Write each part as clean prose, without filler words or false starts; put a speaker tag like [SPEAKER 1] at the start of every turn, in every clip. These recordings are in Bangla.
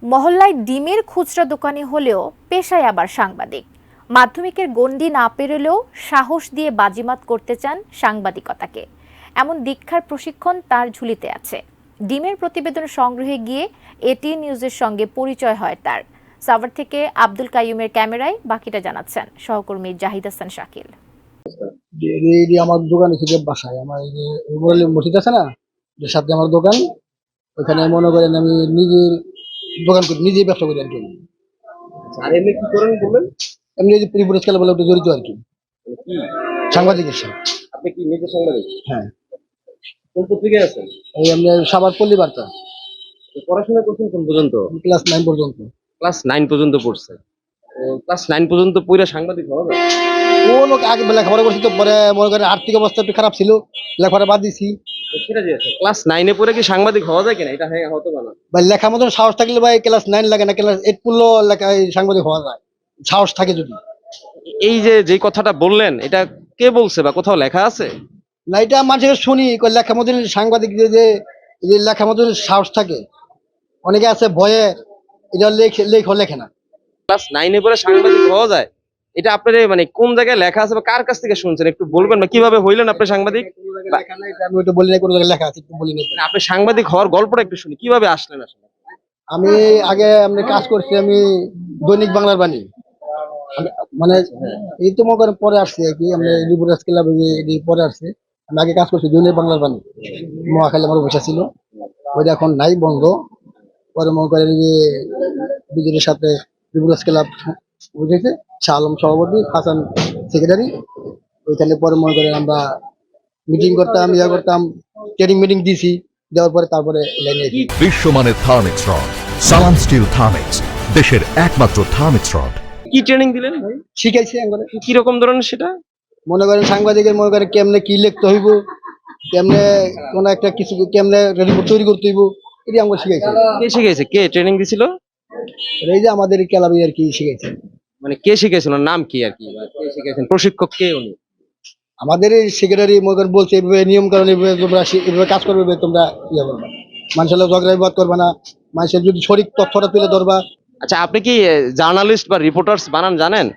[SPEAKER 1] মহল্লায় ডিমের খুচরা দোকানি হলেও পেশায় আবার সাংবাদিক। মাধ্যমিকের গণ্ডি না পেরোলেও সাহস দিয়ে বাজিমাত করতে চান সাংবাদিকতাকে। এমন দীক্ষার প্রশিক্ষণ তার ঝুলিতে আছে। ডিমের প্রতিবেদন সংগ্রহে গিয়ে এটিএন নিউজের সঙ্গে পরিচয় হয় তার। সাভার থেকে আব্দুল কাইয়ুমের ক্যামেরায় বাকিটা জানাচ্ছেন সহকর্মী জাহিদ হাসান শাকিল।
[SPEAKER 2] আমার দোকান থেকে বাসায় আমার এই যে মসজিদ আছে না, যে সাথে আমার দোকান, ওখানে মনে করেন আমি নিজের দোকান করি, নিজেই ব্যবসা করি আর কি।
[SPEAKER 3] আর এমনি কি করেন বললেন?
[SPEAKER 2] এমনি যে ত্রিপুরা খেলা বলে ওটা জড়িত আর কি,
[SPEAKER 3] কি
[SPEAKER 2] সাংবাদিকের সাথে।
[SPEAKER 3] আপনি কি নিজে সাংবাদিক?
[SPEAKER 2] হ্যাঁ,
[SPEAKER 3] কোন পত্রিকায় আছেন?
[SPEAKER 2] এই আমরা সাভার পল্লী বার্তা।
[SPEAKER 3] তো পড়াশোনা করছেন কোন পর্যন্ত?
[SPEAKER 2] ক্লাস 9 পর্যন্ত।
[SPEAKER 3] ক্লাস 9 পর্যন্ত পড়ছে। ক্লাস 9 পর্যন্ত পড়ে সাংবাদিক হওয়া যায়?
[SPEAKER 2] ও লোক আগে লেখাপড়া করছি, তো পরে মনে করেন আর্থিক অবস্থা একটু খারাপ ছিল, লেখাপড়া বাদ দিছি।
[SPEAKER 3] তো সেটা যে আছে ক্লাস 9 এ পড়ে কি সাংবাদিক হওয়া যায় কিনা? এটা হ্যাঁ হতে পারে না।
[SPEAKER 2] ভাই লেখার মতন সাহস থাকলে ভাই ক্লাস 9 লাগে না, ক্লাস 8 পড়লেও লেখা সাংবাদিক হওয়া যায়, সাহস থাকে যদি।
[SPEAKER 3] এই যে যেই কথাটা বললেন এটা কে বলছে বা কোথাও লেখা আছে?
[SPEAKER 2] না, এটা মানুষের শুনি লেখার মতন সাংবাদিক যে লেখার মতন সাহস থাকে। অনেকে আছে ভয়ে এটা লেখে না।
[SPEAKER 3] ক্লাস 9 এ পড়ে সাংবাদিক হওয়া যায়, এটা আপনার মানে কোন জায়গায় লেখা আছে বা কার কাছ থেকে শুনছেন একটু বলবেন না? কিভাবে হইলেন আপনি সাংবাদিক?
[SPEAKER 2] লেখা নাই, আমি ওটা বলি না, কোনো জায়গায় লেখা আছে বলি না।
[SPEAKER 3] মানে আপনি সাংবাদিক হওয়ার গল্পটা একটু শুনি, কিভাবে আসলেন আসলে?
[SPEAKER 2] আমি আগে আমি কাজ করছি, আমি দৈনিক বাংলার বাণী, মানে এই তো মনে করেন পরে আসছে আর কি, আমি লিবরাস ক্লাব পরে আসছে। আমি আগে কাজ করছি দৈনিক বাংলার বাণী, মহাখালী আমার বসা ছিল, ওইটা এখন নাই, বন্ধ। পরে মনে করেন যে বিজেপির সাথে লিবরাস ক্লাব বুঝেছে, শাহ আলম সভাপতি, হাসান সেক্রেটারি, ওইখানে পরে মনে করেন আমরা মিটিং করতাম, ইয়া করতাম, ট্রেনিং মিটিং দিছি, দেওয়ার পরে তারপরে লাইনে
[SPEAKER 4] বিশ্বমানের থার্মিক্স রড, সালাম স্টিল থার্মিক্স, দেশের একমাত্র থার্মিক্স রড।
[SPEAKER 3] কি ট্রেনিং দিলেন ভাই?
[SPEAKER 2] শিখাইছি। আমরা
[SPEAKER 3] কি রকম ধরনের সেটা?
[SPEAKER 2] মনে করেন সাংবাদিকের মনে করেন কেমনে কি লিখতে হইব, কেমনে কোন একটা কিছু কেমনে রিপোর্ট তৈরি করতে হইব, এটি আমরা শিখাইছি।
[SPEAKER 3] কে শিখাইছে? কে ট্রেনিং দিছিল?
[SPEAKER 2] এই যে আমাদের ক্লাবে আর কি শিখাইছে।
[SPEAKER 3] মানে কে শিখাইছিল, নাম কি আর কি, বা কে শিখাইছেন, প্রশিক্ষক কে উনি?
[SPEAKER 2] আমাদের এই সেক্রেটারি মনে করেন বলছে এভাবে নিয়ম কারণ, এভাবে তোমরা এভাবে কাজ করবে, তোমরা ইয়ে করবা, মানুষের ঝগড়া বিবাদ করবে না, মানুষের যদি সঠিক তথ্যটা তুলে ধরবা।
[SPEAKER 3] আচ্ছা, আপনি কি জার্নালিস্ট বা রিপোর্টার্স বানান জানেন?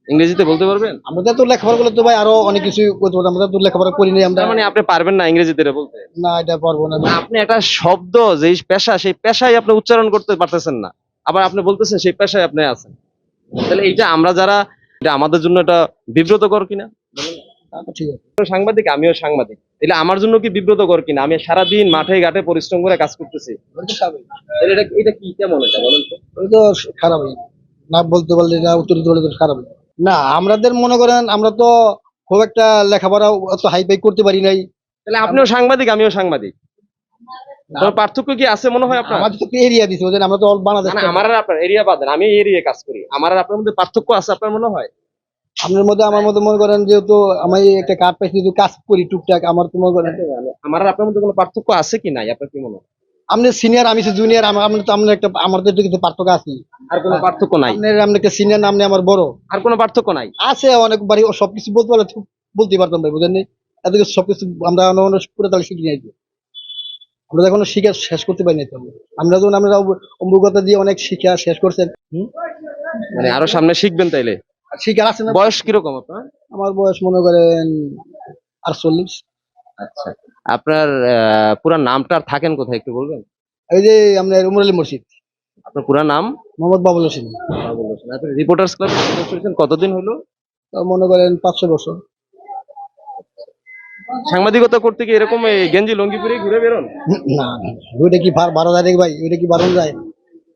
[SPEAKER 3] ইংরেজিতে বলতে পারবেন?
[SPEAKER 2] আমাদের তো লেখাপড়া করলে তো ভাই আরো অনেক কিছু করতে পারতাম, আমরা তো লেখাপড়া করি নাই আমরা।
[SPEAKER 3] তার মানে আপনি পারবেন না ইংরেজিতে এটা বলতে?
[SPEAKER 2] না, এটা পারবো না।
[SPEAKER 3] আপনি একটা শব্দ যেই পেশা, সেই পেশায় আপনি উচ্চারণ করতে পারতেছেন না, আবার আপনি বলতেছেন সেই পেশায় আপনি আছেন। তাহলে এইটা আমরা যারা, এটা আমাদের জন্য এটা বিব্রতকর কিনা?
[SPEAKER 2] আচ্ছা, ঠিক আছে।
[SPEAKER 3] আপনিও সাংবাদিক, আমিও সাংবাদিক, তাহলে আমার জন্য কি বিব্রতকর কিনা? আমি সারাদিন মাঠে ঘাটে পরিশ্রম করে কাজ করতেছি, তাহলে এটা কি কেমন, এটা বলেন তো?
[SPEAKER 2] ওই তো খারাপই, না বলতে পারলে না উত্তর দিতে পারলে তো খারাপই। না, আমাদের মনে করেন আমরা তো খুব একটা লেখাপড়া অত হাই ফাই করতে পারি নাই।
[SPEAKER 3] তাহলে আপনিও সাংবাদিক, আমিও সাংবাদিক, কোনো পার্থক্য কি আছে মনে হয় আপনার?
[SPEAKER 2] আমাদের তো এরিয়া দিছে, ওদের আমরা তো অল বাংলাদেশ।
[SPEAKER 3] না, আমার আর আপনার এরিয়া বাদেন, আমি এই এরিয়ায় কাজ করি, আমার আর আপনার মধ্যে পার্থক্য আছে আপনার মনে হয়?
[SPEAKER 2] আপনার মধ্যে আমার মধ্যে মনে করেন যেহেতু আমি একটা কাজ পাইছি, যেহেতু কাজ করি টুকটাক, আমার তো মনে করেন
[SPEAKER 3] আমার আর আপনার মধ্যে কোনো পার্থক্য আছে কি নাই, আপনার কি মনে হয়?
[SPEAKER 2] আপনি সিনিয়র, আমি জুনিয়র, আমরা তো আমরা একটা আমাদের তো কিছু পার্থক্য আছে।
[SPEAKER 3] আর কোনো পার্থক্য নাই?
[SPEAKER 2] আপনি একটা সিনিয়র, নামনে আমার বড়,
[SPEAKER 3] আর কোনো পার্থক্য নাই?
[SPEAKER 2] আছে অনেক বাড়ি, সবকিছু বলতে পারলে বলতে পারতাম ভাই, বুঝেন নি? এত কিছু সবকিছু আমরা পুরো তাহলে শিখি নাই, আমরা এখনো শিখা শেষ করতে পারি নাই তো। আমরা যখন আমরা অভিজ্ঞতা দিয়ে অনেক শিখা শেষ করছেন,
[SPEAKER 3] মানে আরো সামনে শিখবেন তাইলে?
[SPEAKER 2] শিখার আছে না।
[SPEAKER 3] বয়স কিরকম আপনার?
[SPEAKER 2] আমার বয়স মনে করেন 48।
[SPEAKER 3] আচ্ছা, আপনার পুরা নামটা আর থাকেন কোথায় একটু বলবেন?
[SPEAKER 2] এই যে আমরা উমর আলী মসজিদ।
[SPEAKER 3] আপনার পুরা নাম?
[SPEAKER 2] মোহাম্মদ বাবুল হোসেন।
[SPEAKER 3] আপনি রিপোর্টার্স ক্লাব করেছেন কতদিন হলো?
[SPEAKER 2] তাও মনে করেন 500 বছর।
[SPEAKER 3] সাংবাদিকতা করতে কি এরকম এই গেঞ্জি লুঙ্গি পরে ঘুরে বেরোন?
[SPEAKER 2] না না, ওইটা কি বারো যায় ভাই, ওইটা কি বারণ যায়?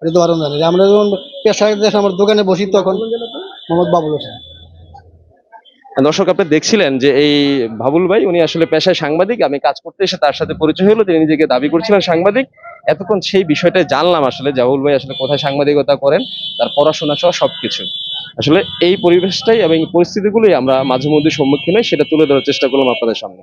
[SPEAKER 2] ওইটা তো বারণ যায় না। আমরা যখন পেশার দেশে আমার দোকানে বসি তখন। মোহাম্মদ বাবুল হোসেন।
[SPEAKER 3] দর্শক, আপনি দেখছিলেন যে এই বাবুল ভাই, উনি আসলে পেশায় সাংবাদিক। আমি কাজ করতে এসে তার সাথে পরিচয় হলো, তিনি নিজেকে দাবি করছিলেন সাংবাদিক। এতক্ষণ সেই বিষয়টা জানলাম আসলে বাবুল ভাই আসলে কোথায় সাংবাদিকতা করেন, তার পড়াশোনা সহ সবকিছু। আসলে এই পরিবেশটাই এবং পরিস্থিতিগুলোই আমরা মাঝে মধ্যে সম্মুখীন হই, সেটা তুলে ধরার চেষ্টা করলাম আপনাদের সামনে।